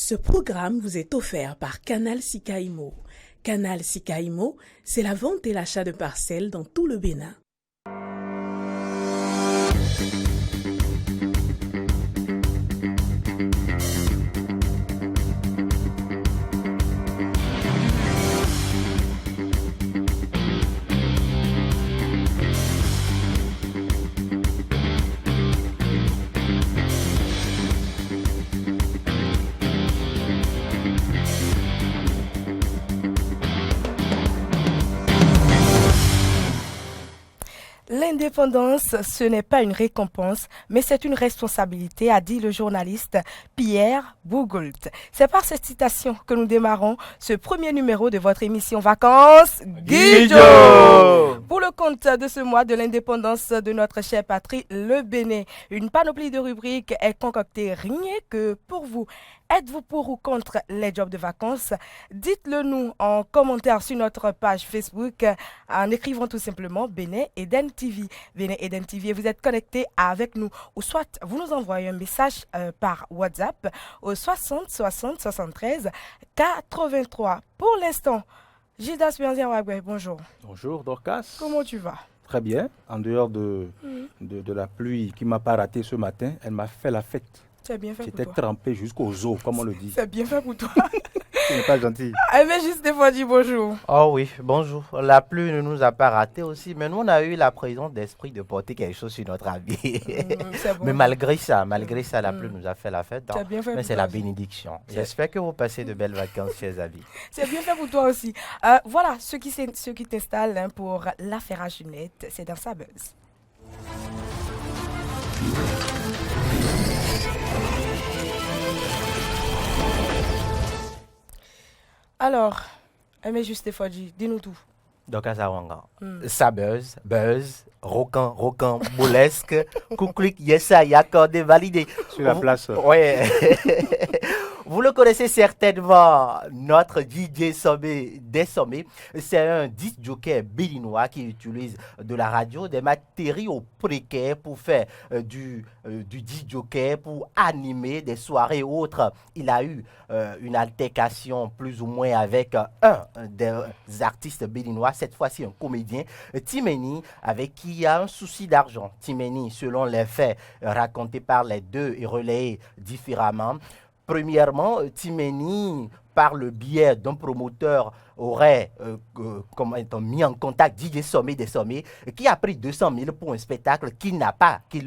Ce programme vous est offert par Canal Sikaimo. Canal Sikaimo, c'est la vente et l'achat de parcelles dans tout le Bénin. L'indépendance, ce n'est pas une récompense, mais c'est une responsabilité, a dit le journaliste Pierre Bougoult. C'est par cette citation que nous démarrons ce premier numéro de votre émission Vacances Guido. Pour le compte de ce mois de l'indépendance de notre chère patrie, le Bénin, une panoplie de rubriques est concoctée rien que pour vous. Êtes-vous pour ou contre les jobs de vacances? Dites-le nous en commentaire sur notre page Facebook en écrivant tout simplement Bénin Eden TV. Bénin Eden TV, vous êtes connecté avec nous ou soit vous nous envoyez un message par WhatsApp au 60 60 73 83. Pour l'instant, Gildas Bianziawagwe, bonjour. Bonjour Dorcas. Comment tu vas? Très bien. En dehors de la pluie qui m'a pas raté ce matin, elle m'a fait la fête. C'est bien fait J'étais pour toi. trempé jusqu'aux os, comme on le dit. C'est bien fait pour toi. Tu n'es pas gentil. Mais juste des fois, dis bonjour. Oh oui, bonjour. La pluie ne nous a pas raté aussi, mais nous, on a eu la présence d'esprit de porter quelque chose sur notre habit. C'est bon. Mais malgré ça, la pluie nous a fait la fête. C'est bien fait Mais pour c'est toi la aussi. bénédiction. J'espère que vous passez de belles vacances, chers amis. C'est bien fait pour toi aussi. Voilà, ceux qui t'installent pour l'affaire à Junette, c'est dans sa buzz. Alors, mais juste Fodji, dis-nous tout. Donc, à Zawanga, ça buzz, rocan, boulesque, couclic, yesa, accordé, validé. Sur la place. Ouais. Vous le connaissez certainement, notre DJ Sommé des Sommets. C'est un disc jockey béninois qui utilise de la radio, des matériaux précaires pour faire du disc jockey, pour animer des soirées autres. Il a eu une altercation plus ou moins avec un des artistes béninois, cette fois-ci un comédien, Timeni, avec qui il y a un souci d'argent. Timeni, selon les faits racontés par les deux et relayés différemment, premièrement, Timeni, par le biais d'un promoteur, aurait mis en contact DJ Sommé des Sommets, qui a pris 200 000 pour un spectacle qu'il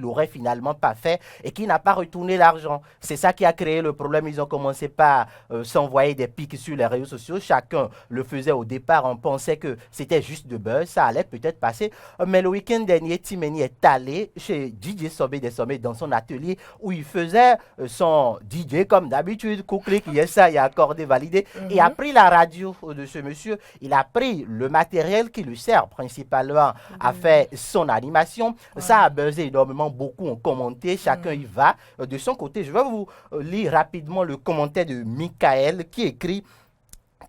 n'aurait finalement pas fait et qui n'a pas retourné l'argent. C'est ça qui a créé le problème. Ils ont commencé par s'envoyer des pics sur les réseaux sociaux. Chacun le faisait au départ. On pensait que c'était juste de buzz. Ça allait peut-être passer. Mais le week-end dernier, Timeni est allé chez DJ Sommé des Sommets dans son atelier où il faisait son DJ comme d'habitude. Couclic, yes, ça, il a accordé, validé. Et a pris la radio de ce monsieur. Il a pris le matériel qui lui sert principalement à faire son animation. Ça a buzzé énormément. Beaucoup ont commenté. Chacun y va de son côté. Je vais vous lire rapidement le commentaire de Michael qui écrit: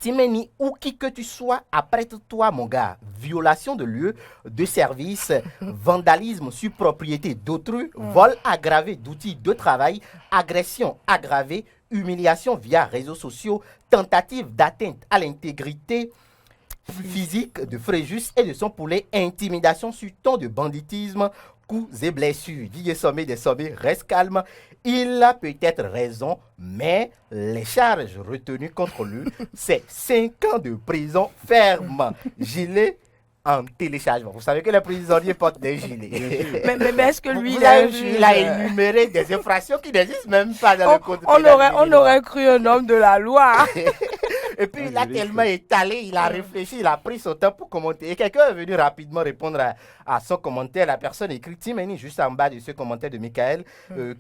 Timeni, où qui que tu sois, apprête-toi, mon gars. Violation de lieu de service, vandalisme sur propriété d'autrui, vol aggravé d'outils de travail, agression aggravée, humiliation via réseaux sociaux, tentative d'atteinte à l'intégrité physique de Fréjus et de son poulet, intimidation sur ton de banditisme, coups et blessures. DJ Sommé des Sommets reste calme. Il a peut-être raison, mais les charges retenues contre lui, c'est 5 ans de prison ferme. Gilet en téléchargement. Vous savez que les prisonniers portent des gilets. Mais est-ce que lui, il a énuméré des infractions qui n'existent même pas dans le code pénal. On aurait cru un homme de la loi. Et puis il a tellement étalé, il a réfléchi, il a pris son temps pour commenter. Et quelqu'un est venu rapidement répondre à son commentaire. La personne écrit Timeni juste en bas de ce commentaire de Michael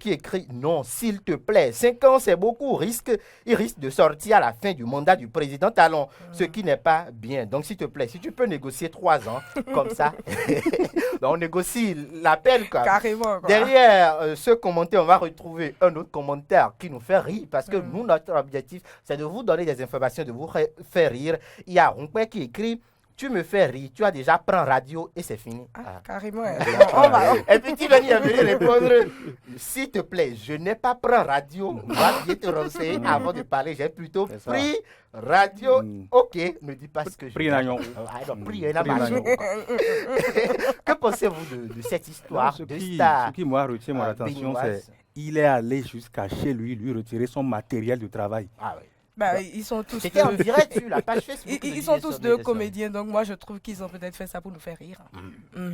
qui écrit: non, s'il te plaît, 5 ans c'est beaucoup, il risque de sortir à la fin du mandat du président Talon, ce qui n'est pas bien. Donc s'il te plaît, si tu peux négocier 3 ans comme ça, donc on négocie l'appel quoi. Carrément quoi. Derrière ce commentaire, on va retrouver un autre commentaire qui nous fait rire parce que nous, notre objectif, c'est de vous donner des informations, de vous faire rire. Il y a Rompé qui écrit: tu me fais rire, tu as déjà pris radio et c'est fini. Carrément. On va. Et puis tu vas venir répondre, s'il te plaît, je n'ai pas pris radio, va bien te renseigner avant de parler, j'ai plutôt pris radio. Ok, ne dis pas ce que je Pris l'agneau. Que pensez-vous de cette histoire Ce de qui, star ce qui moi retient mon attention, c'est il est allé jusqu'à chez lui retirer son matériel de travail. Ah oui. Bah, ils sont tous C'était en direct sur la page Facebook. ils sont tous deux comédiens, donc moi je trouve qu'ils ont peut-être fait ça pour nous faire rire.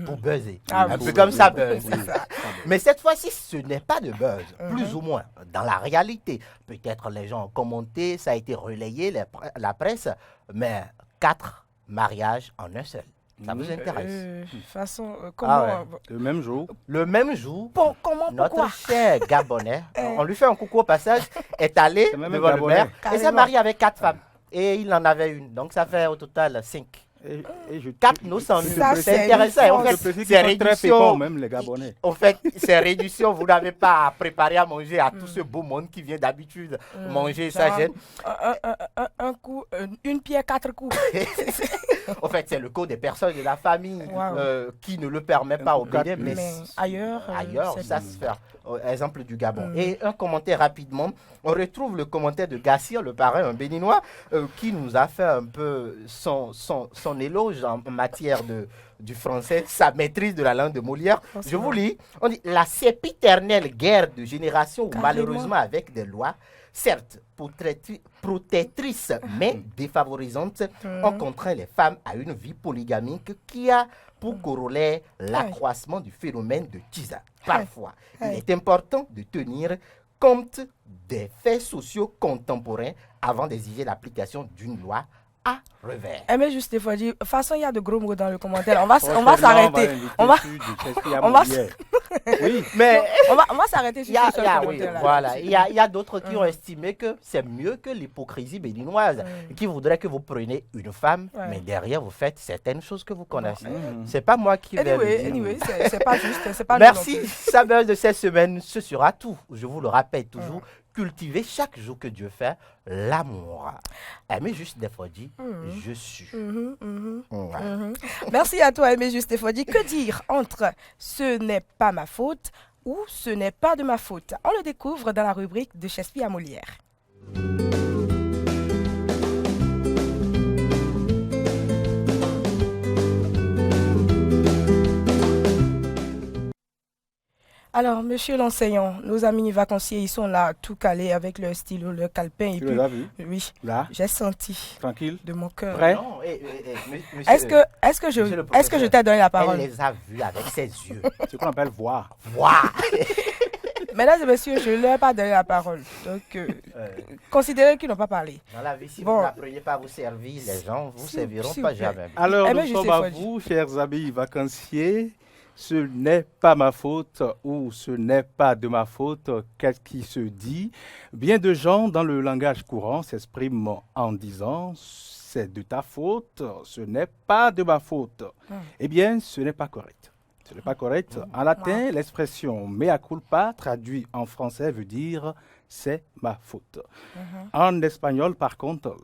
Pour buzzer. Ah, Un oui. peu comme ça, buzz. C'est ça. Mais cette fois-ci, ce n'est pas de buzz, plus ou moins, dans la réalité. Peut-être les gens ont commenté, ça a été relayé, la presse, mais 4 mariages en un seul. Ça vous intéresse? De toute façon, comment... Le même jour. Le même jour, Comment, notre pourquoi cher Gabonais, on lui fait un coucou au passage, est allé C'est même devant le Gabonais. maire et s'est Carrément. marié avec 4 femmes. Et il en avait une. Donc ça fait au total 5. Et je, 4 nous sommes. Ça, C'est c'est intéressant. En une fait, je précise c'est qu'ils sont très réduction. féconds, même les Gabonais. En fait, ces réductions, vous n'avez pas à préparer à manger à tout ce beau monde qui vient d'habitude manger ça gêne. Un coup, une pierre, 4 coups. En fait, c'est le code des personnes de la famille Wow. qui ne le permet pas au Bénin, mais Mais ailleurs, c'est ça se fait. Exemple du Gabon. Et un commentaire rapidement. On retrouve le commentaire de Gassir, le parrain, un béninois, qui nous a fait un peu son éloge en matière du français, sa maîtrise de la langue de Molière. Je vous lis. On dit la sempiternelle guerre de génération où Carrément. malheureusement avec des lois, certes protectrices mais défavorisantes, ont contraint les femmes à une vie polygamique qui a pour corollaire l'accroissement du phénomène de tisa. Parfois, il est important de tenir compte des faits sociaux contemporains avant d'exiger l'application d'une loi à revers. Mais juste des fois, de toute façon, il y a de gros mots dans le commentaire. On va s'arrêter. On va Oui, Mais on va s'arrêter sur ce seul commentaire-là. voilà. Il y a d'autres qui ont estimé que c'est mieux que l'hypocrisie béninoise, qui voudrait que vous preniez une femme, mais derrière vous faites certaines choses que vous connaissez. C'est pas moi qui vais le dire. Anyway, c'est pas juste. C'est pas Merci, nous non plus. ça buzz de cette semaine, ce sera tout. Je vous le rappelle toujours, cultivez chaque jour que Dieu fait l'amour. Aimez juste des fois dit, je suis. Voilà. Merci à toi, Aimé Juste Fodi. Que dire entre ce n'est pas ma faute ou ce n'est pas de ma faute? On le découvre dans la rubrique de Shakespeare à Molière. Alors, monsieur l'enseignant, nos amis vacanciers, ils sont là, tout calés avec leur stylo, leur calepin. Et tu puis, les as vus? oui, Là, j'ai senti tranquille. de mon cœur. Prêt? Non, monsieur, Est-ce que monsieur le je professeur, t'ai donné la elle parole? les a vus avec ses yeux. Ce qu'on appelle voir. Waouh. Mesdames et messieurs, je ne leur ai pas donné la parole. Donc, considérez qu'ils n'ont pas parlé. Dans la vie, si Bon. vous n'apprenez pas à vous servir, les gens vous serviront s'il pas vous plaît. jamais. Alors, Eh nous ben, je sommes sais, à Fadi. vous, chers amis vacanciers. Ce n'est pas ma faute ou ce n'est pas de ma faute, qu'est-ce qui se dit? Bien de gens dans le langage courant s'expriment en disant c'est de ta faute, ce n'est pas de ma faute. Eh bien, ce n'est pas correct. Ce n'est pas correct. En latin, l'expression mea culpa, traduit en français, veut dire c'est ma faute. En espagnol, par contre,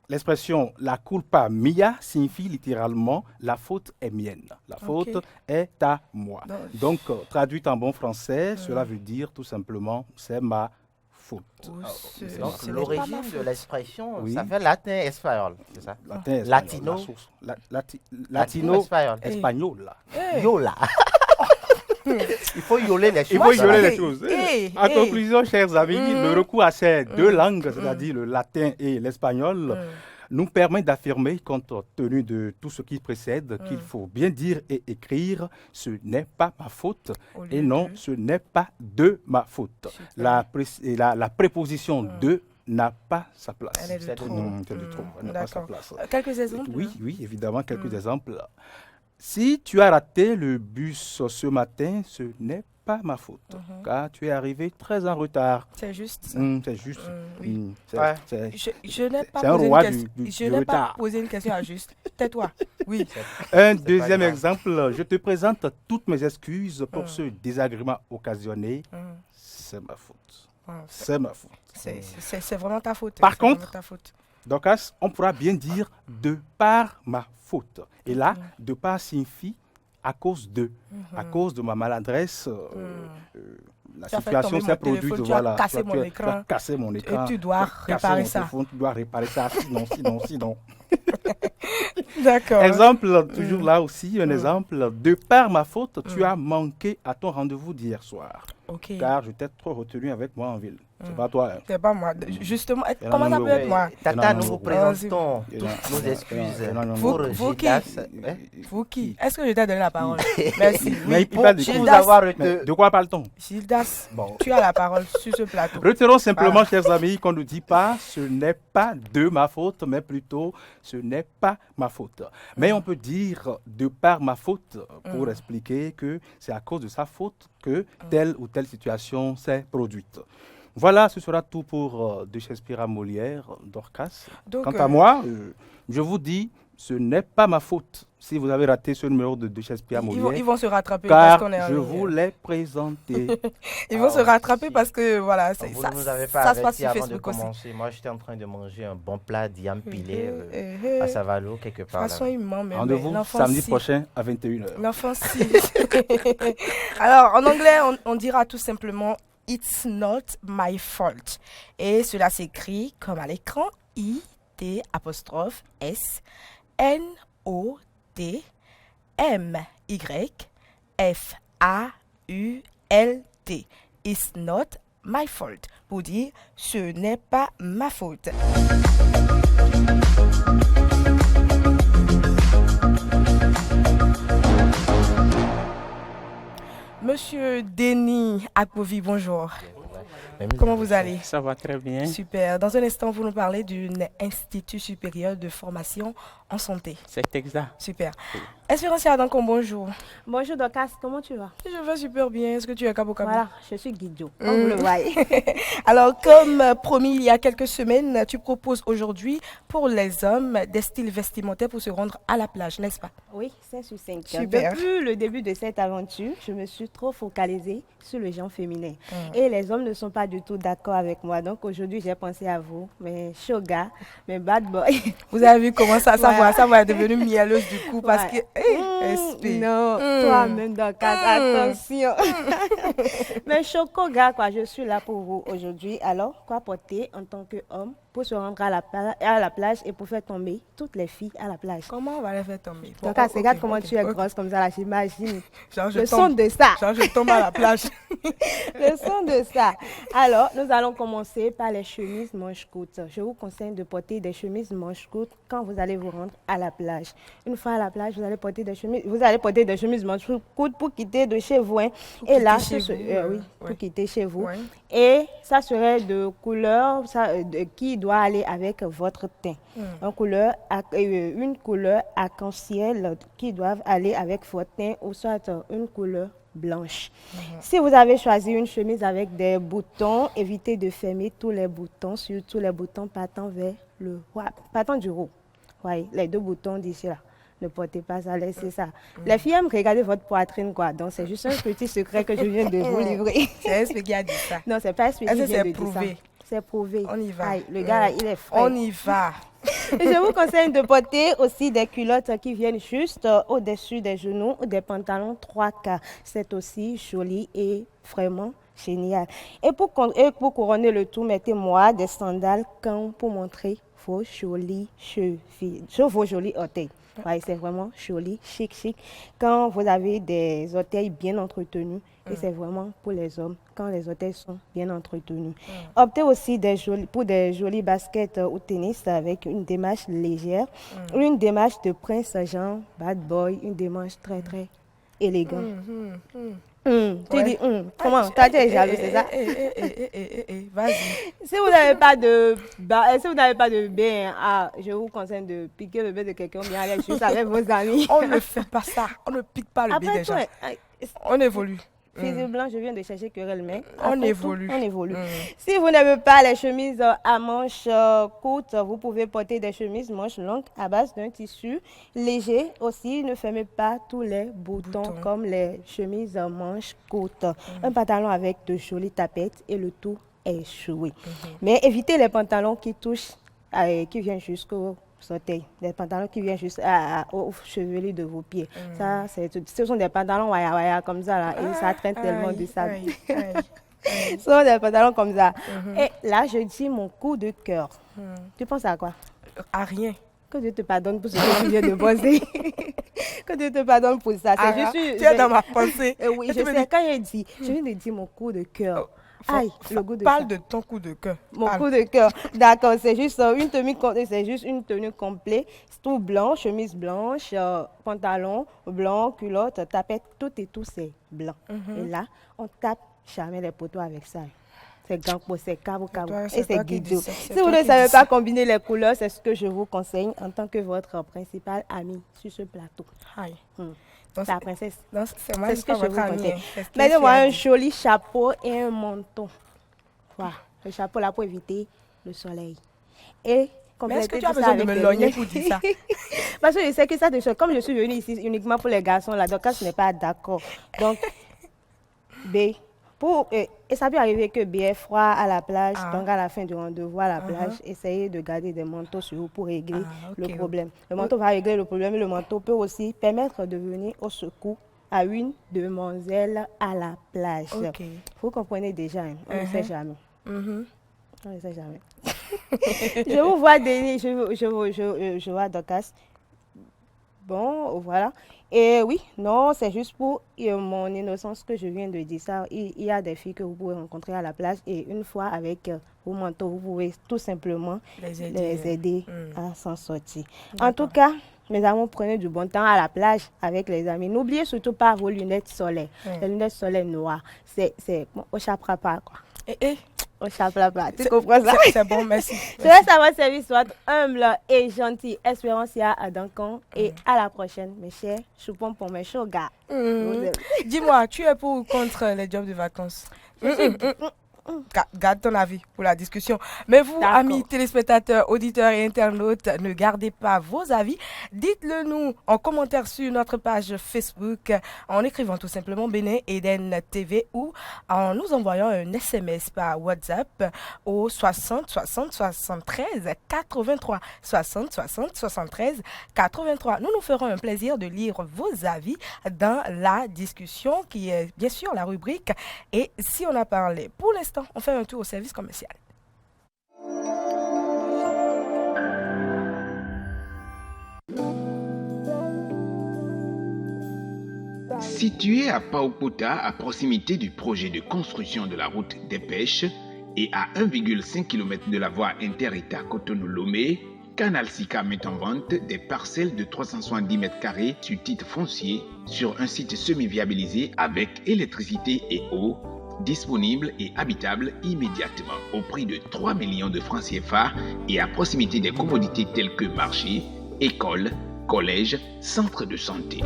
l'expression la culpa mia signifie littéralement la faute est mienne. La faute est à moi. Donc, traduit en bon français, cela veut dire tout simplement c'est ma faute. Donc, Ce n'est pas ma l'origine faute. de l'expression, Oui. ça fait latin espagnol, c'est ça? Latin, espagnol, Latino. la source. Latino, espagnol. espagnol. Yola. Il faut yoler les choses. Il faut Moi, isoler je- les choses. Eh, En eh. conclusion, chers amis, le recours à ces deux langues, c'est-à-dire le latin et l'espagnol, nous permet d'affirmer, compte tenu de tout ce qui précède, qu'il faut bien dire et écrire « ce n'est pas ma faute » Au lieu et non de- « ce n'est pas de ma faute ». La préposition « de » n'a pas sa place. Elle est de C'est de trop. C'est de trop. Elle n'a pas sa D'accord. place. Quelques exemples? Oui, évidemment, quelques exemples. Si tu as raté le bus ce matin, ce n'est pas ma faute, car tu es arrivé très en retard. C'est juste ça. C'est juste. Oui. Ouais. Je n'ai pas c'est un posé roi une question. du Je n'ai pas retard. posé une question à Juste. Tais-toi. Oui. Un pas deuxième grave. exemple, je te présente toutes mes excuses pour ce désagrément occasionné. C'est ma faute. C'est ma faute. C'est vraiment ta faute. Par C'est contre, vraiment ta faute. Dorcas, on pourra bien dire de par ma faute. Et là, de par signifie à cause de. À cause de ma maladresse, la Tu as fait situation tomber s'est mon produite. téléphone, tu as Voilà, cassé tu mon as écran. cassé mon écran. Et tu dois tu as cassé réparer mon ça. téléphone, tu dois réparer ça. Sinon. D'accord. Exemple, toujours là aussi, un exemple. De par ma faute, tu as manqué à ton rendez-vous d'hier soir. Ok. Car je t'ai trop retenu avec moi en ville. C'est pas toi. Hein. C'est pas moi. Justement, Et comment ça non, peut non, être moi? Tata, non, nous non, vous non. présentons Et toutes non, nos excuses non, non, non, pour non. Vous qui- Gildas. Vous qui? Est-ce que je t'ai donné la parole? Merci. Mais il Pour parle de Pour qui vous Gildas, avoir Mais de quoi parle-t-on? Gildas, Bon. tu as la parole sur ce plateau. Retenons simplement, Voilà. chers amis, qu'on ne dit pas ce n'est pas de ma faute, mais plutôt ce n'est pas ma faute. Mais on peut dire de par ma faute pour expliquer que c'est à cause de sa faute que telle ou telle situation s'est produite. Voilà, ce sera tout pour de Shakespeare à Molière, Dorcas. Donc, Quant à moi, je vous dis, ce n'est pas ma faute si vous avez raté ce numéro de Shakespeare à Molière. ils vont se rattraper parce Car qu'on est en je ligne. vous l'ai présenté. Ils vont se rattraper si. parce que voilà, Vous ça, ne nous avez pas ça se passe averti sur avant de Facebook aussi. commencer. Moi, j'étais en train de manger un bon plat d'yam pilé Eh, à Savalo, quelque De part. toute façon, là. il ment, mais Rendez-vous l'enfant samedi si. prochain à 21h. L'enfant si. Alors, en anglais, on dira tout simplement It's not my fault. Et cela s'écrit comme à l'écran I-T apostrophe S N-O-T M-Y-F-A-U-L-T. It's not my fault. Pour dire ce n'est pas ma faute. Monsieur Denis Akpovi, bonjour. Comment vous allez? Ça va très bien. Super. Dans un instant, vous nous parlez d'un institut supérieur de formation en santé. C'est exact. Super. Espérancia Adankon, bonjour. Bonjour Dorcas, comment tu vas? Je vais super bien. Est-ce que tu es Cabo Cabo? Voilà, je suis Guido, comme vous le voyez. Alors, comme promis il y a quelques semaines, tu proposes aujourd'hui pour les hommes des styles vestimentaires pour se rendre à la plage, n'est-ce pas? Oui, c'est succinct. Super. Depuis le début de cette aventure, je me suis trop focalisée sur le genre féminin. Et les hommes ne sont pas du tout d'accord avec moi. Donc aujourd'hui, j'ai pensé à vous, mes shogas, mes bad boys. Vous avez vu comment ça Voilà. va être devenu mielleuse du coup parce que... Non, toi-même Dorcas, attention. Mais choco gars, quoi, je suis là pour vous aujourd'hui. Alors, quoi porter en tant qu'homme pour se rendre à la plage et pour faire tomber toutes les filles à la plage? Comment on va les faire tomber? Bon, Dorcas, ok, regarde comment ok, tu es ok. grosse comme ça, là, j'imagine. Genre, je Le tombe. son de ça. Genre, je tombe à la plage. Le son de ça. Alors, nous allons commencer par les chemises manches courtes. Je vous conseille de porter des chemises manches courtes quand vous allez vous rendre à la plage. Une fois à la plage, vous allez porter des chemises manches courtes pour quitter de chez vous. Hein. Et là, quitter chez vous, oui, ouais. pour quitter chez vous. Ouais. Et ça serait de couleur qui doit aller avec votre teint. Une couleur arc-en-ciel qui doit aller avec votre teint ou soit une couleur blanche. Si vous avez choisi une chemise avec des boutons, évitez de fermer tous les boutons, surtout les boutons partant vers partant du haut. Ouais, les deux boutons d'ici là. Ne portez pas ça, laissez ça. Les filles aiment regarder votre poitrine, quoi. Donc, c'est juste un petit secret que je viens de vous livrer. C'est SP qui a dit ça. Non, c'est pas expliqué. Est-ce que c'est prouvé? C'est prouvé. On y va. Aïe, le gars, là, il est frais. On y va. Je vous conseille de porter aussi des culottes qui viennent juste au-dessus des genoux ou des pantalons 3/4. C'est aussi joli et vraiment génial. Et pour couronner le tout, mettez-moi des sandales pour montrer vos jolies chevilles, vos jolis orteils. Ouais, c'est vraiment joli, chic. Quand vous avez des orteils bien entretenus, et c'est vraiment pour les hommes, quand les orteils sont bien entretenus. Optez aussi pour des jolis baskets ou tennis avec une démarche légère, une démarche de prince genre bad boy, une démarche très élégante. Tu dis, comment? Toi, tu es jaloux, c'est ça? Vas-y. Si vous n'avez pas de bain, je vous conseille de piquer le bain de quelqu'un, bien aller juste avec vos amis. On ne fait pas ça. On ne pique pas le Après bide tout, déjà. On évolue. Fils blanc, je viens de chercher querelle, mais On après évolue. tout, on évolue. Si vous n'aimez pas les chemises à manches courtes, vous pouvez porter des chemises manches longues à base d'un tissu léger. Aussi, ne fermez pas tous les boutons comme les chemises manches courtes. Un pantalon avec de jolies tapettes et le tout est joué. Mais évitez les pantalons qui touchent qui viennent jusqu'au orteils, des pantalons qui viennent juste au chevelu de vos pieds. Ça, ce sont des pantalons waya comme ça là, et ça traîne tellement de sable. Ce sont des pantalons comme ça. Et là, je dis mon coup de cœur. Tu penses à quoi? À rien. Que Dieu te pardonne pour ce que tu viens de poser. Que Dieu te pardonne pour ça. Tu es dans ma pensée. Oui, je sais. Quand je viens de dire mon coup de cœur. Le goût de parle de ton coup de cœur. Mon coup de cœur. D'accord, c'est juste une tenue complète, tout blanc, chemise blanche, pantalon blanc, culotte, tapette, tout c'est blanc. Et là, on tape jamais les poteaux avec ça. C'est gangpo, c'est cabo. Et c'est guido. Si vous ne savez pas combiner les couleurs, c'est ce que je vous conseille en tant que votre principal ami sur ce plateau. La princesse. C'est ce que je vous conseille. Mettez-moi un joli chapeau et un menton. Voilà. Le chapeau là pour éviter le soleil. Et mais est-ce que tu as besoin de me logner pour dire ça? Parce que je sais que ça, comme je suis venue ici uniquement pour les garçons, là, donc ce n'est pas d'accord. Donc, B. Et ça peut arriver que B est froid à la plage, donc à la fin du rendez-vous à la plage, essayez de garder des manteaux sur vous pour régler le problème. Le manteau va régler le problème, et le manteau peut aussi permettre de venir au secours à une demoiselle à la plage. Vous comprenez déjà, hein? On ne sait jamais. On ne sait jamais. Je vous vois, Denis, je vois Dorcas. Bon, voilà. Et oui, non, c'est juste pour mon innocence que je viens de dire ça. Il y a des filles que vous pouvez rencontrer à la plage et une fois avec vos manteaux, vous pouvez tout simplement les aider à s'en sortir. En tout cas, mes amours, prenez du bon temps à la plage avec les amis. N'oubliez surtout pas vos lunettes solaires. Les lunettes solaires noires, bon, on chapera pas, quoi. On chapera pas. Tu comprends ça? C'est bon, merci. Je laisse à votre service, soit humble et gentil. Espérance à Duncan. Et à la prochaine, mes chers choupons pour mes chauds gars. Dis-moi, tu es pour ou contre les jobs de vacances? Garde ton avis pour la discussion. Mais vous, amis téléspectateurs, auditeurs et internautes, ne gardez pas vos avis. Dites-le nous en commentaire sur notre page Facebook en écrivant tout simplement Bénin Eden TV ou en nous envoyant un SMS par WhatsApp au 60 60 73 83 60 60 73 83. Nous ferons un plaisir de lire vos avis dans la discussion qui est bien sûr la rubrique Et si on a parlé. Pour l'instant, on fait un tour au service commercial. Situé à Paupota, à proximité du projet de construction de la route des pêches et à 1,5 km de la voie inter-État Cotonou-Lomé, Canal Sika met en vente des parcelles de 370 m² sur titre foncier sur un site semi-viabilisé avec électricité et eau, disponible et habitable immédiatement au prix de 3 millions de francs CFA et à proximité des commodités telles que marché, école, collège, centre de santé.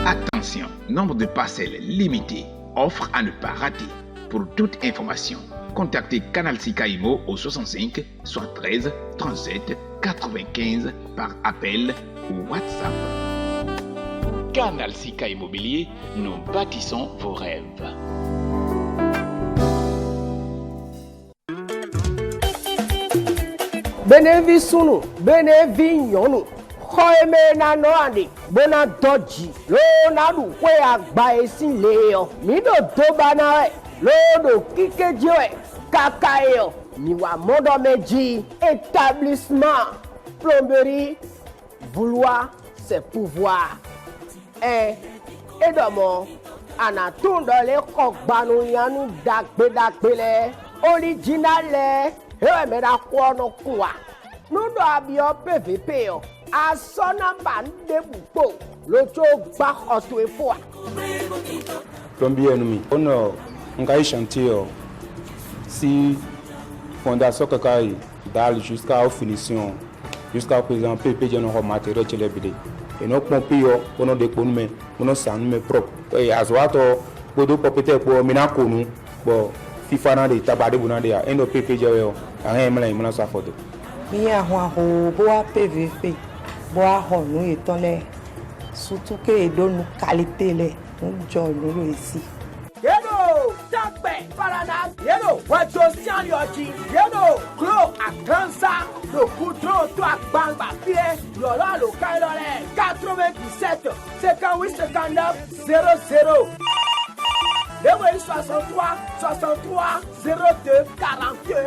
Attention, nombre de parcelles limité, offre à ne pas rater. Pour toute information, contactez Canal Sika Imo au 65 73 37 95 par appel ou WhatsApp. Canal Sika Immobilier, nous bâtissons vos rêves. Benevi sunu, benevi nyonu. Khoeme na noandi, bona doji. Lo na du kwe agba esin leo. Mido doba na lo do kike jiwe. Kakayo, miwa modo meji. Établissement, plomberie, vouloir, c'est pouvoir. Et d'abord, anatunda le kokbanu yanu dakbe original le me da kono kwa no do abio PVP o asona bande bupo lo cho gba oto efo a plombier nous on ngai chantier si fondation kakai dal jusqu'à finition jusqu'à présent PP je no matériel chez les bidé et nos pompiers on a des ponme on san me propre et azoato bodo popete ko mina konu bo fifa na de tabade bunande ya endo PP je yo an mala imana sa foto mi ahun ho bo PVP bo ahun no etole surtout que edonu qualité le on jo loro esi Yeno, Takbe, Parana, Yeno, Wacho Sianyoji, Yeno, Klo, Akansa. le goudron, toi, bang, pied, Yola, le Kailole, 97, 58, 59, 00. Le 63, 63, 02, 41.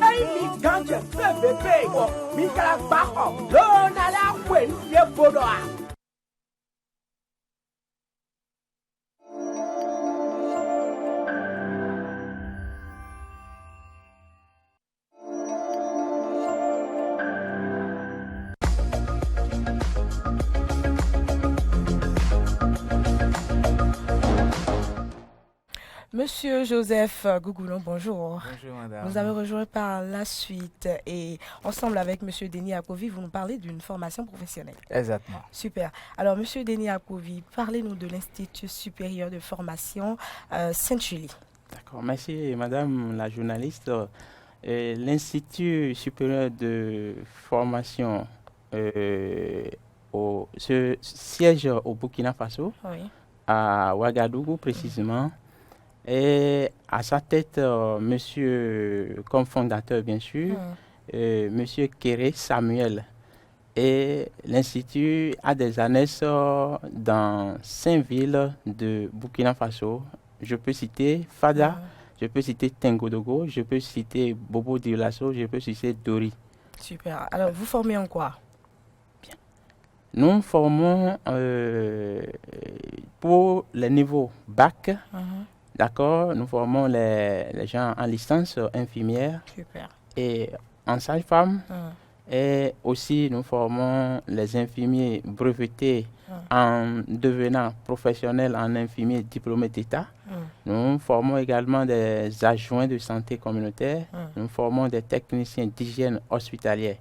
Hey, mi ganje, bébé, mi kalakbaho, le nala, oui, ye bodoa. Monsieur Joseph Gougoulon, bonjour. Bonjour madame. Vous avez rejoint par la suite et ensemble avec Monsieur Denis Akovi, vous nous parlez d'une formation professionnelle. Exactement. Super. Alors Monsieur Denis Akovi, parlez-nous de l'Institut supérieur de formation Sainte-Julie. D'accord, merci madame la journaliste. L'Institut supérieur de formation siège au Burkina Faso, oui, à Ouagadougou précisément. Et à sa tête, monsieur, comme fondateur bien sûr, monsieur Kéré Samuel. Et l'Institut a des annexes dans 5 villes de Burkina Faso. Je peux citer Fada, je peux citer Tengodogo, je peux citer Bobo Dioulasso, je peux citer Dori. Super. Alors, vous formez en quoi? Bien. Nous formons pour les niveaux bac. D'accord, nous formons les gens en licence infirmière. Super. Et en sage-femme. Et aussi, nous formons les infirmiers brevetés en devenant professionnels en infirmier diplômé d'État. Nous formons également des adjoints de santé communautaire. Nous formons des techniciens d'hygiène hospitalière.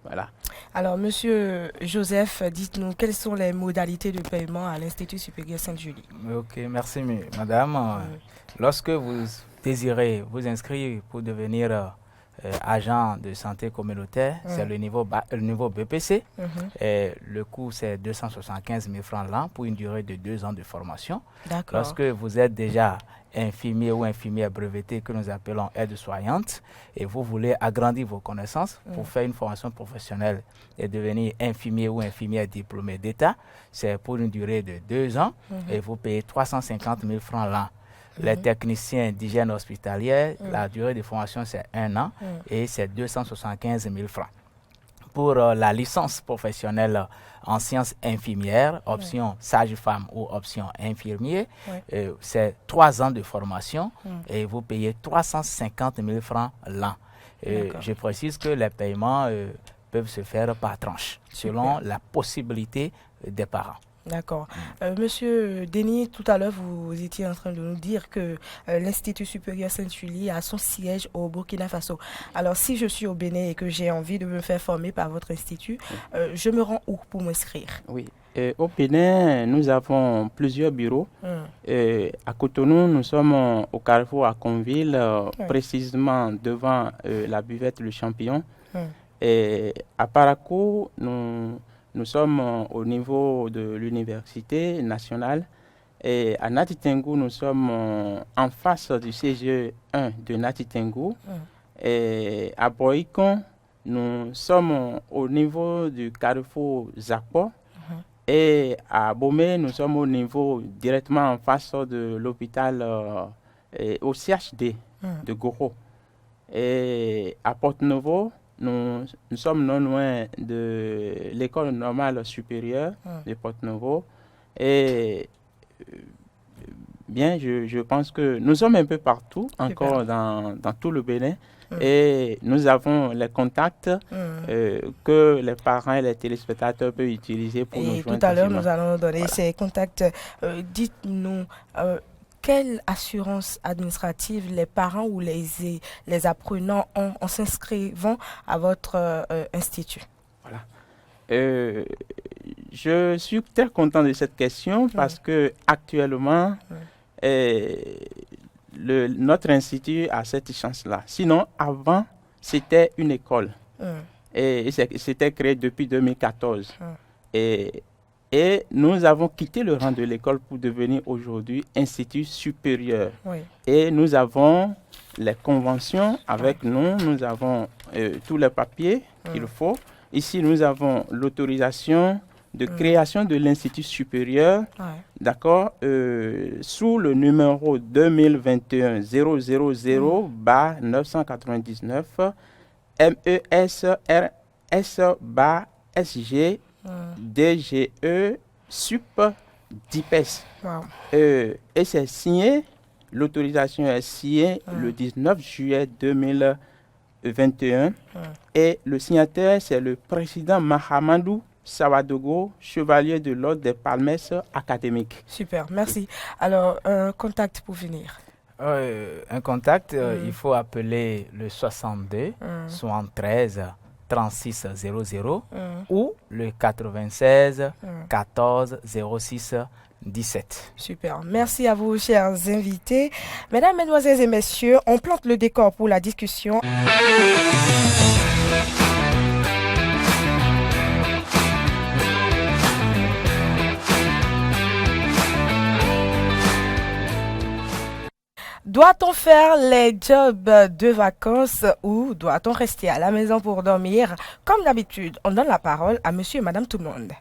Voilà. Alors, Monsieur Joseph, dites-nous quelles sont les modalités de paiement à l'Institut supérieur Sainte-Julie. Ok, merci madame. Lorsque vous désirez vous inscrire pour devenir agent de santé communautaire, c'est le niveau BPC. Et le coût, c'est 275 000 francs l'an pour une durée de 2 ans de formation. Lorsque vous êtes déjà infirmier ou infirmière brevetée que nous appelons aide-soignante et vous voulez agrandir vos connaissances pour faire une formation professionnelle et devenir infirmier ou infirmière diplômée d'État, c'est pour une durée de 2 ans et vous payez 350 000 francs l'an. Les techniciens d'hygiène hospitalière, la durée de formation c'est 1 an et c'est 275 000 francs. Pour la licence professionnelle en sciences infirmières, option sage-femme ou option infirmier, c'est 3 ans de formation et vous payez 350 000 francs l'an. Je précise que les paiements peuvent se faire par tranche, selon la possibilité des parents. D'accord. Monsieur Denis, tout à l'heure, vous étiez en train de nous dire que l'Institut supérieur Sainte-Julie a son siège au Burkina Faso. Alors, si je suis au Bénin et que j'ai envie de me faire former par votre institut, je me rends où pour m'inscrire? Oui. Au Bénin, nous avons plusieurs bureaux. À Cotonou, nous sommes au carrefour à Conville, précisément devant la buvette Le Champignon. Et à Parakou, nous sommes au niveau de l'université nationale et à Nati Tengou, nous sommes en face du CGE 1 de Nati Tengou. Et à Boïkon, nous sommes au niveau du carrefour Zakpo. Et à Bomé, nous sommes au niveau directement en face de l'hôpital au CHD de Goro. Et à Porte-Nouveau, nous sommes non loin de l'école normale supérieure de Porte-Nouveau. Et bien, je pense que nous sommes un peu partout, encore dans tout le Bénin. Et nous avons les contacts que les parents et les téléspectateurs peuvent utiliser pour nous joindre. Tout à l'heure, nous allons donner ces contacts. Dites-nous, quelle assurance administrative les parents ou les apprenants ont en s'inscrivant à votre institut? Voilà. Je suis très content de cette question parce que actuellement, notre institut a cette chance-là. Sinon, avant, c'était une école. Et c'était créé depuis 2014. Et nous avons quitté le rang de l'école pour devenir aujourd'hui institut supérieur. Et nous avons les conventions avec nous. Nous avons tous les papiers qu'il faut. Ici, nous avons l'autorisation de création de l'Institut supérieur, d'accord, sous le numéro 2021-000-999 MESRS-SG DGE Sup DIPES. Et c'est signé, l'autorisation est signée le 19 juillet 2021 et le signataire, c'est le président Mahamadou Sawadogo, chevalier de l'ordre des Palmes académiques. Super, merci. Alors, un contact pour finir. Un contact, il faut appeler le 62 73 36 00 ou le 96 14 06 17. Super. Merci à vous, chers invités. Mesdames, Mesdemoiselles et Messieurs, on plante le décor pour la discussion. Doit-on faire les jobs de vacances ou doit-on rester à la maison pour dormir? Comme d'habitude, on donne la parole à monsieur et madame tout le monde.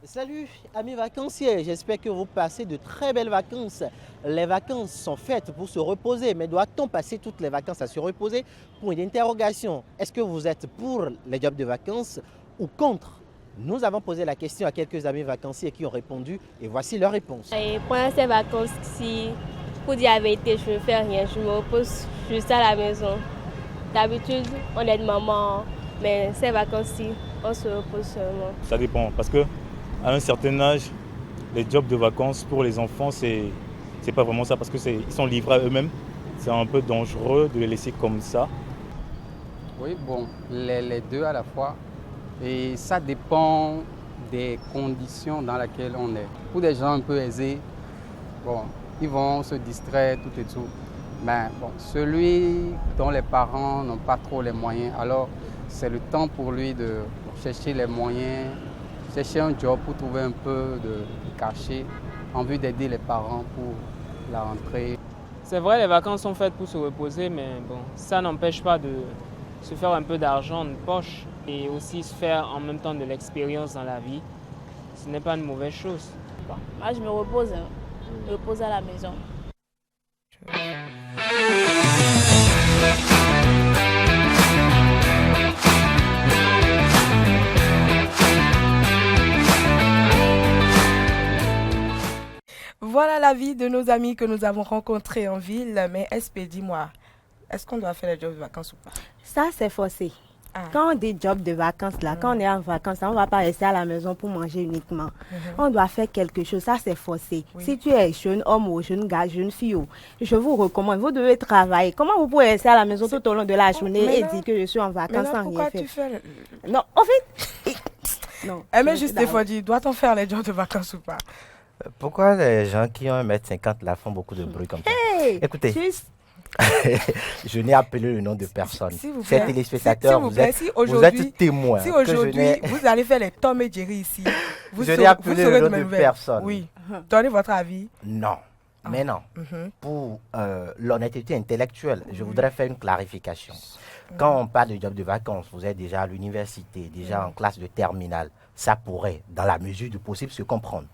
Salut amis vacanciers, j'espère que vous passez de très belles vacances. Les vacances sont faites pour se reposer, mais doit-on passer toutes les vacances à se reposer? Pour une interrogation, est-ce que vous êtes pour les jobs de vacances ou contre? Nous avons posé la question à quelques amis vacanciers qui ont répondu et voici leur réponse. Et pendant ces vacances-ci, pour dire la vérité, je ne fais rien, je me repose juste à la maison. D'habitude, on est de maman, mais ces vacances-ci, on se repose seulement. Ça dépend, parce que à un certain âge, les jobs de vacances pour les enfants, c'est pas vraiment ça, parce que ils sont livrés à eux-mêmes. C'est un peu dangereux de les laisser comme ça. Oui, bon, les deux à la fois. Et ça dépend des conditions dans lesquelles on est. Pour des gens un peu aisés, bon, ils vont se distraire tout et tout. Mais bon, celui dont les parents n'ont pas trop les moyens, alors c'est le temps pour lui de chercher les moyens, chercher un job pour trouver un peu de cachet en vue d'aider les parents pour la rentrée. C'est vrai, les vacances sont faites pour se reposer, mais bon, ça n'empêche pas de se faire un peu d'argent de poche et aussi se faire en même temps de l'expérience dans la vie. Ce n'est pas une mauvaise chose. Bon, moi, je me repose. Je me repose à la maison. Voilà la vie de nos amis que nous avons rencontrés en ville. Mais SP, dis-moi, est-ce qu'on doit faire les jobs de vacances ou pas? Ça, c'est forcé. Quand on dit job de vacances, là, quand on est en vacances, on ne va pas rester à la maison pour manger uniquement. On doit faire quelque chose, ça c'est forcé. Si tu es jeune homme ou jeune gars, jeune fille, je vous recommande, vous devez travailler. Comment vous pouvez rester à la maison tout au long de la journée et dire que je suis en vacances sans rien faire? Tu fais Non, en fait... non. Mais juste des fois, doit-on faire les jobs de vacances ou pas? Pourquoi les gens qui ont 1m50 là font beaucoup de bruit comme ça? Écoutez, je n'ai appelé le nom de personne. Ces téléspectateurs, vous êtes témoins. Si aujourd'hui, vous allez faire les Tom et Jerry ici, je n'ai appelé le nom de personne. Oui. Donnez votre avis. Non. Mais non. Pour l'honnêteté intellectuelle, je voudrais faire une clarification. Quand on parle de job de vacances, vous êtes déjà à l'université, déjà en classe de terminale. Ça pourrait, dans la mesure du possible, se comprendre.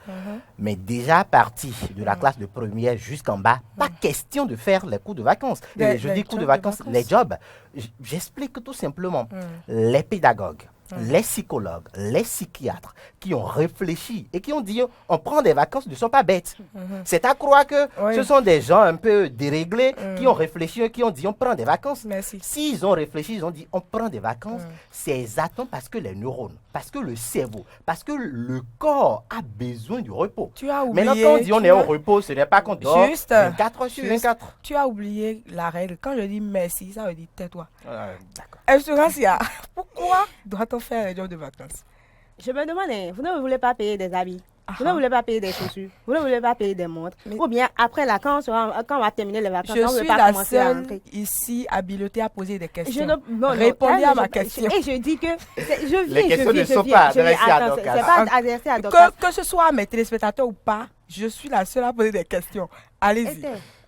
Mais déjà à partir de la classe de première jusqu'en bas, pas question de faire les cours de vacances. Je dis cours de vacances, les jobs. J'explique tout simplement. Les pédagogues, les psychologues, les psychiatres qui ont réfléchi et qui ont dit on prend des vacances ne sont pas bêtes. C'est à croire que ce sont des gens un peu déréglés qui ont réfléchi et qui ont dit on prend des vacances. S'ils ont réfléchi, ils ont dit on prend des vacances, c'est exactement parce que les neurones, parce que le cerveau, parce que le corps a besoin du repos. Tu as oublié, mais quand on dit on est au repos, ce n'est pas qu'on dort 24 heures sur 24. Tu as oublié la règle. Quand je dis merci, ça veut dire tais-toi. D'accord. Est-ce pourquoi doit-on faire les jobs de vacances? Je me demande, vous ne voulez pas payer des habits, vous ne voulez pas payer des chaussures, vous ne voulez pas payer des montres, ou bien après là, quand on va terminer les vacances, on ne veut pas commencer à rentrer. Je suis la seule ici habilitée à poser des questions. Répondez à ma question. Et je dis que je viens, les questions ne sont pas adressées à Dorcas. C'est pas adressé à Dorcas. Que ce soit à mes téléspectateurs ou pas, je suis la seule à poser des questions. Allez-y.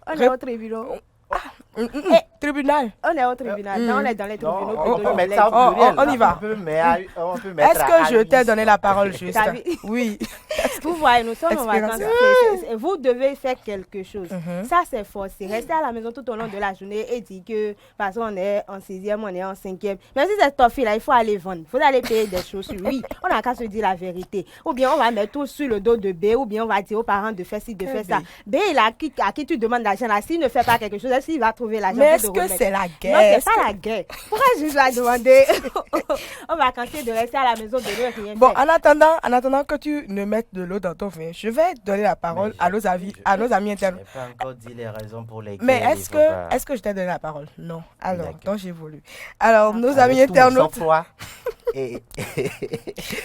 On est au tribunal. Tribunal. On est au tribunal. Non, on est dans les tribunaux. On peut mettre plutôt. ça au pluriel. On y va. On peut mettre Est-ce que je t'ai donné la parole juste? T'as vu? Oui. Vous voyez, nous sommes en Expérience. vacances. Vous devez faire quelque chose. Mhm. Ça, c'est forcé. Rester à la maison tout au long de la journée et dire que, parce qu'on est en 6e, on est en 5e. Mais si c'est toffee là, il faut aller vendre. Il faut aller payer des chaussures. Oui, on n'a qu'à se dire la vérité. Ou bien on va mettre tout sur le dos de B, ou bien on va dire aux parents de faire ci, de faire ça. B, il a à qui tu demandes l'argent là. S'il ne fait pas quelque chose, est-ce qu'il va trouver l'argent? Mais est-ce que c'est la guerre? Non, c'est pas la guerre. Pourquoi je dois demander aux vacanciers de rester à la maison, de ne rien Bon, faire? en attendant que tu ne mettes de l'eau dans ton vin, je vais donner la parole à nos amis internautes. Je n'ai pas encore dit les raisons pour lesquelles. Mais il est-ce que je t'ai donné la parole? Non. Alors, donc j'ai voulu. Alors, nos Avec amis tout mon internautes. sang-froid et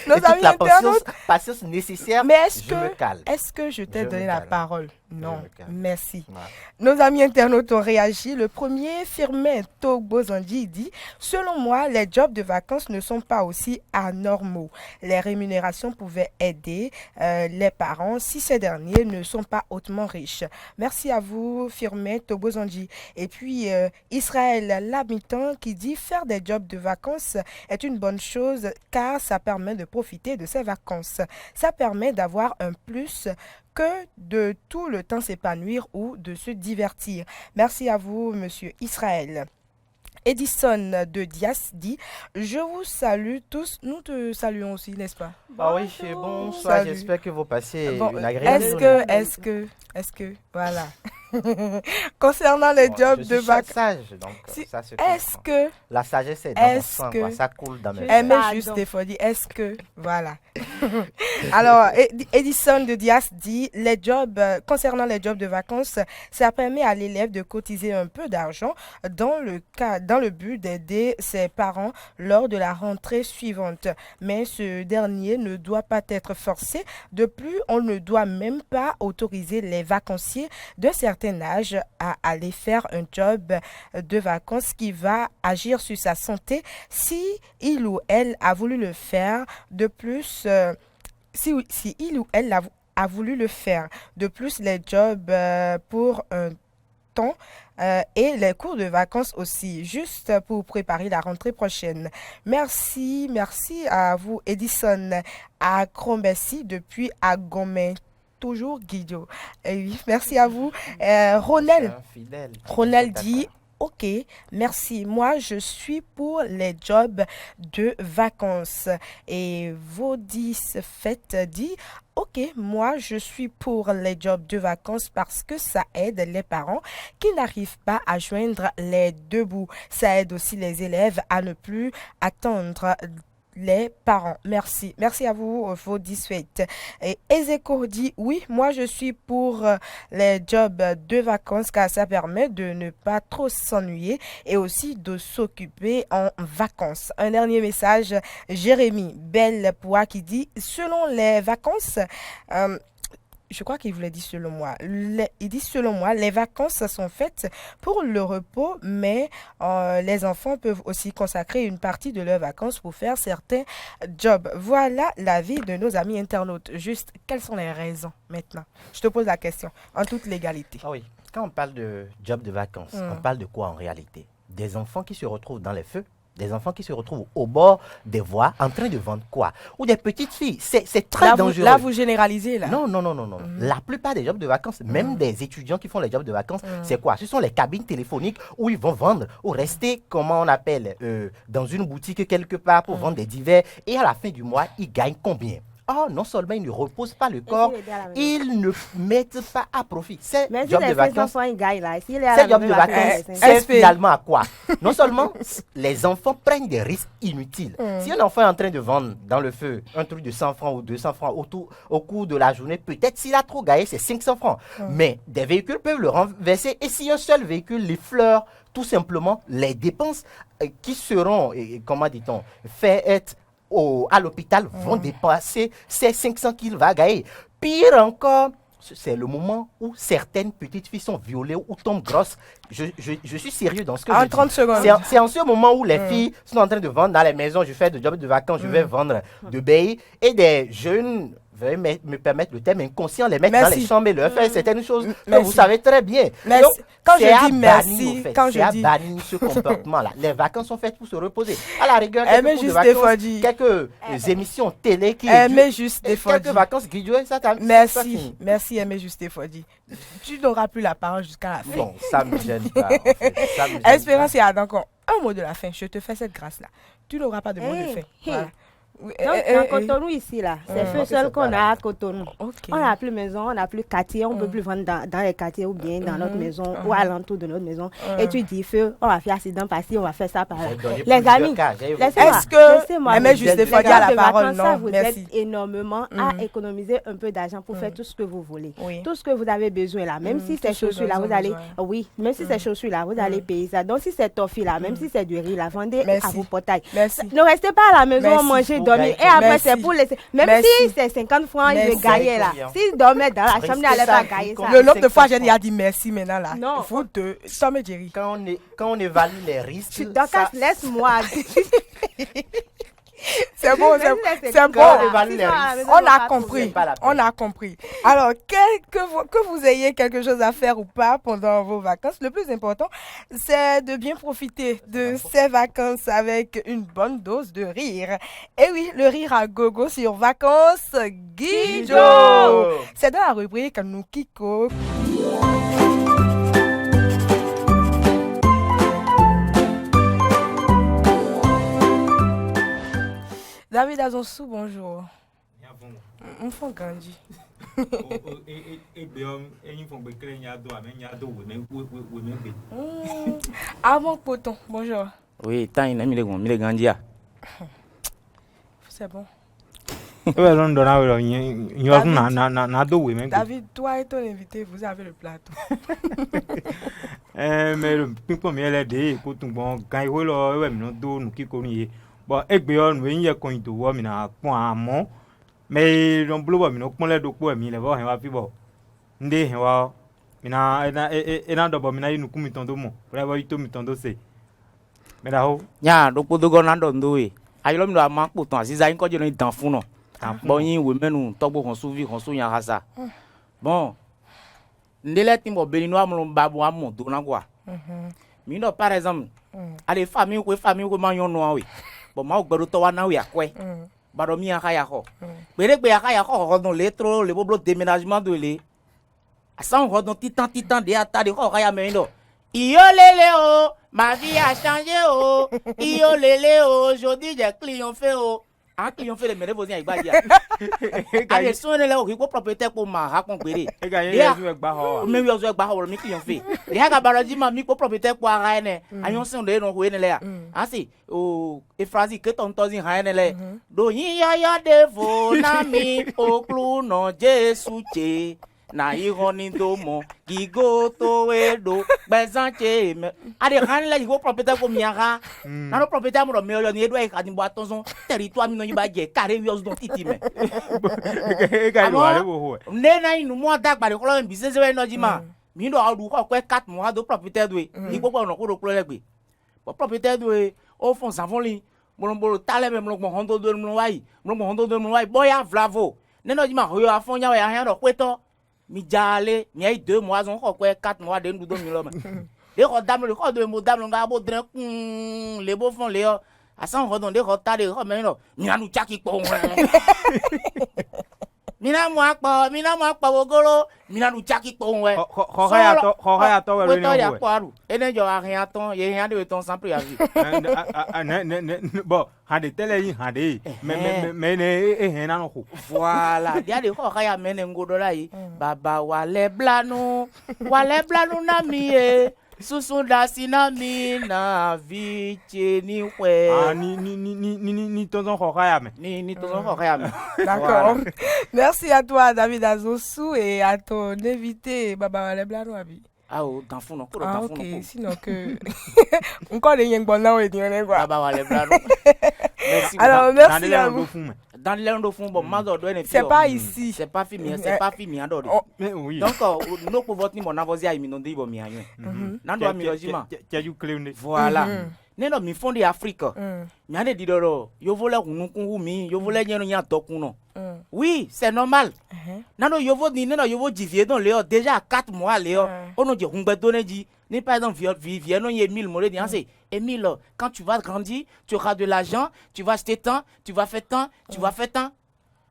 Nos toute amis la internautes. patience nécessaire, Mais je me calme. est-ce que je t'ai Je donné me la calme. parole? Non. me calme. Merci. Ouais. Nos amis internautes ont réagi. Le premier, Firmin Togbozandi, dit « Selon moi, les jobs de vacances ne sont pas aussi anormaux. Les rémunérations pouvaient aider les parents si ces derniers ne sont pas hautement riches. » Merci à vous, Firmin Togbozandi. Et puis, Israël Lamitan qui dit « Faire des jobs de vacances est une bonne chose car ça permet de profiter de ses vacances. Ça permet d'avoir un plus que de tout le temps s'épanouir ou de se divertir. » Merci à vous, monsieur Israël. Edison de Dias dit « Je vous salue tous. » Nous te saluons aussi, n'est-ce pas? Ah oui, bonsoir. Salut. J'espère que vous passez Bon, une agréable journée. Est-ce que, voilà. Concernant les jobs je de suis vacances. sage, donc ça se Est-ce que. La sagesse est dans mon sang, quoi. Ça coule dans mes veines. Aimez juste des fois, dit est-ce que. Voilà. Alors, Edison de Dias dit les jobs, concernant les jobs de vacances, ça permet à l'élève de cotiser un peu d'argent dans le but d'aider ses parents lors de la rentrée suivante. Mais ce dernier ne doit pas être forcé. De plus, on ne doit même pas autoriser les vacanciers d'un certain âge à aller faire un job de vacances qui va agir sur sa santé si il ou elle a voulu le faire. De plus, si il ou elle a voulu le faire. De plus, les jobs pour un temps et les cours de vacances aussi, juste pour préparer la rentrée prochaine. Merci à vous, Edison, à Crombessi depuis Agomé. Toujours Guido. Oui, merci à vous. Ronel dit OK, merci. Moi, je suis pour les jobs de vacances. Et Vaudis Fête dit OK, moi, je suis pour les jobs de vacances parce que ça aide les parents qui n'arrivent pas à joindre les deux bouts. Ça aide aussi les élèves à ne plus attendre les parents. Merci à vous, vos 18. Et Ezeko dit oui, moi je suis pour les jobs de vacances car ça permet de ne pas trop s'ennuyer et aussi de s'occuper en vacances. Un dernier message, Jérémy Bellepoix qui dit selon les vacances, je crois qu'il voulait dire selon moi. Il dit selon moi, les vacances sont faites pour le repos, mais les enfants peuvent aussi consacrer une partie de leurs vacances pour faire certains jobs. Voilà l'avis de nos amis internautes. Juste, quelles sont les raisons maintenant? Je te pose la question, en toute légalité. Ah oui, quand on parle de job de vacances, on parle de quoi en réalité? Des enfants qui se retrouvent dans les feux? Des enfants qui se retrouvent au bord des voies en train de vendre quoi? Ou des petites filles. C'est très dangereux. Là, vous généralisez, là. Non. La plupart des jobs de vacances, même des étudiants qui font les jobs de vacances, c'est quoi? Ce sont les cabines téléphoniques où ils vont vendre ou rester, comment on appelle, dans une boutique quelque part pour vendre des divers. Et à la fin du mois, ils gagnent combien? Oh, non seulement ils ne reposent pas le corps, ils ne mettent pas à profit. Ces jobs de vacances, c'est finalement à quoi? Non seulement les enfants prennent des risques inutiles. Si un enfant est en train de vendre dans le feu un truc de 100 francs ou 200 francs au cours de la journée, peut-être s'il a trop gagné, c'est 500 francs. Mais des véhicules peuvent le renverser. Et si un seul véhicule l'effleure, tout simplement, les dépenses qui seront, comment dit-on, faites à l'hôpital vont dépasser ces 500 qu'il va gagner. Pire encore, c'est le moment où certaines petites filles sont violées ou tombent grosses. Je suis sérieux dans ce que je dis. 30 secondes. C'est en ce moment où les filles sont en train de vendre dans les maisons. Je fais des jobs de vacances, je vais vendre de baies. Et des jeunes veuillez me permettre le terme inconscient, les mettre dans les chambres et leur faire certaines choses que Merci. vous savez très bien. Merci. Donc, Quand c'est je à dis merci, bannir, en fait. quand C'est je à dis- bannir ce comportement-là. Les vacances sont faites pour se reposer. À la rigueur, Mais quelques cours de juste des vacances, fois dit. quelques émissions télé qui Mais juste des fois quelques dit. vacances qui durent, ça Merci, merci Aimé Juste Fodi. Tu n'auras plus la parole jusqu'à la fin. Bon, ça me gêne pas. En fait. Ça me gêne Espérance et Adam, un mot de la fin. Je te fais cette grâce-là. Tu n'auras pas de mot de fin. Voilà. Donc, dans Cotonou ici, là, c'est fait seul qu'on a à Cotonou. On n'a plus maison, on n'a plus quartier, on ne peut plus vendre dans les quartiers ou bien dans notre maison ou alentour de notre maison. Et tu dis feu, on va faire accident par-ci, on va faire ça par-là. Les amis, est-ce que Aimé Juste Fodi a la parole? Non, vous merci. aide énormément à économiser un peu d'argent pour faire tout ce que vous voulez. Tout ce que vous avez besoin là, même si c'est chaussures là, vous allez, oui, même si c'est chaussures là, vous allez payer ça. Donc si c'est toffee là, même si c'est du riz là, vendez à vos portails. Ne restez pas à la maison manger, dormir. Et après, c'est pour laisser. Même si c'est 50 francs, je gagnais là. S'il dormait dans la chambre, il n'allait pas gagner ça. Le nombre de fois, j'ai déjà dit merci maintenant là. Non. Vous deux, ça me dit. Quand on évalue les risques. Donc, laisse-moi. C'est bon, c'est bon. On a compris. On a compris. Alors, que vous ayez quelque chose à faire ou pas pendant vos vacances, le plus important, c'est de bien profiter de ces vacances avec une bonne dose de rire. Et oui, le rire à gogo sur Vacances Guido. C'est dans la rubrique Nous Kiko. David Azonsou, bonjour. On fait Gandhi. Avant Poton, bonjour. Oui, tant il a mis les gandia. C'est bon. David, toi et ton invité, vous avez le plateau. Mais le ping-pong, il est des coton bon, quand il est là, nous qui connaît. Bon, egbeon we nye ko into wo mi na pon amon me don blow mi no pon le do po mi le bo hen wa fi bo nde hen wa mi na do bo mi na inu ku mi ton do mo re bo ito mi ton do se me da ho nya do po do go na do ndo we ayolo mi do ama po ton asiza yin ko je no dan fun no bon yin we menu togbo kon su vi kon su yan hasa bon ndele tin bo belino amon babu amon do na kwa mi no par exemple ale famille ko ma yon no we bon ma gbero to wa na we akwe baro mi aka ya ho pere pe aka ya ho don letro le boblo déménagement de le asan ho don titan de ata de ho ya me ndo iyo lele o ma vie a changé o iyo lele o aujourd'hui j'ai triomphé o un triomphe de mere voisin igba dia ale so le o ko propriétaire ko ma ha kon pere e ga ye yo egba ho me yo zo egba ho mi triomphe le ha ga baraji ma mi ko propriétaire ko ara ene ayon se le no ho ene le asi o e phrase que ton tozin ha ene le do yin ya de vo na mi o klu no Jesu che na ihoni domo gigo to edo bezanche me ade kan la go propriétaire ko miara na no propriétaire mo me yo ni edo e ka ni bo atonson territoire mi no yiba je carré yo don titi me e ga lo ale wo ho ne na inu mo dagba de ko lo bi se we no jima mi do adu ko 4 mois do propriétaire do ni popo no ko do legbe bo propriétaire do o fon savon li mo tale me mo hondo do mo wai boya vlavo ne no jima ho yo afon nya ya han do kweto mi jale mi ay 2 mois on ko 4 mois de ndu do mi lo me de ko dam le ko do mo dam nga bo dren le bo fon le yo asan ko don de ko ta de ko me no mi anu chaki po mi na mo akpo ogoro mi na nu chaki po we ho ya to we ni o we ene jo ahin aton ye hin ade ton sample ya vi bon ha de tele yin ha de me ne e hin na no ko voilà dia de ko ya me ne ngodo la yi baba wale blanu na mi e susun da sinami na viche ni we ni ton ho ya me ni ton ho ya me d'accord merci à toi David Azonsou et à ton invité Baba Wale Blano abi ah oh dans fond non ok sinon que encore les yeng bon na we dione quoi Baba Wale Blano merci alors merci à vous dans l'air de fond bon ma do ne c'est pas ici c'est pas fini ado mais oui donc no ko vote ni mon avozi ai mi no ndi bo mi anyo na ndo mi ojima you clean voilà ne no mi fond de Afrique mi ane didoro yo vole hunukun hu mi yo vole nyeno nya dokun no Oui, c'est normal. Nano yovo ni nano yovo divie don leo déjà 4 mois leo. On dit hungbe donné dit ni par exemple vient non Emile Molé dit c'est Emile quand tu vas grandir, tu auras de l'argent, tu vas acheter tant, tu vas faire tant, tu vas faire tant.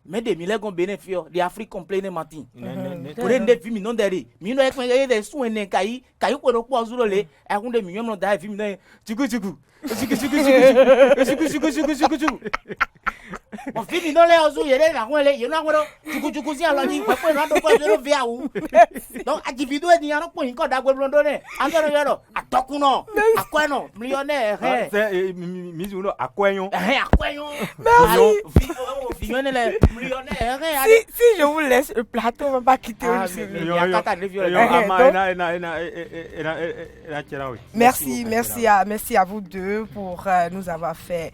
Mais des milliers de bénéfices, les Africains complètement mentis. Pour les défis, nous n'avons pas de nous avons des soins de cailloux, cailloux pour nous poser les, et on des millions de dollars, on finit dans les azous, il y a des gens qui ont dit, alors dit, pourquoi nous avons pas de via où? Donc, individu est dit, on a pas une corde à blondonner. Alors, à Tokuno, à quoi non, millionnaire, c'est Mizuno, à quoi non? À quoi non? Merci. Si je vous laisse le plateau, on ne va pas quitter. Merci à vous deux pour nous avoir fait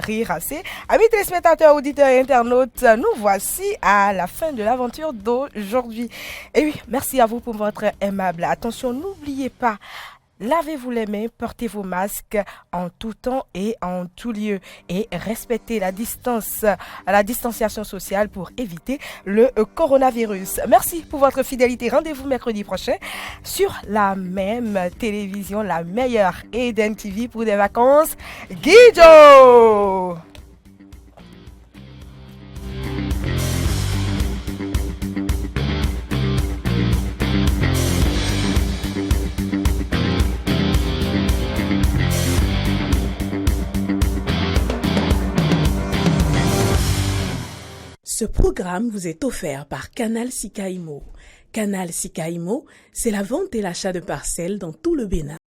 rire assez. Amis téléspectateurs, auditeurs et internautes, nous voici à la fin de l'aventure d'aujourd'hui. Et oui, merci à vous pour votre aimable attention. N'oubliez pas, lavez-vous les mains, portez vos masques en tout temps et en tout lieu et respectez la distanciation sociale pour éviter le coronavirus. Merci pour votre fidélité. Rendez-vous mercredi prochain sur la même télévision, la meilleure Eden TV pour des vacances. Guido! Ce programme vous est offert par Canal Sika Imo. Canal Sika Imo, c'est la vente et l'achat de parcelles dans tout le Bénin.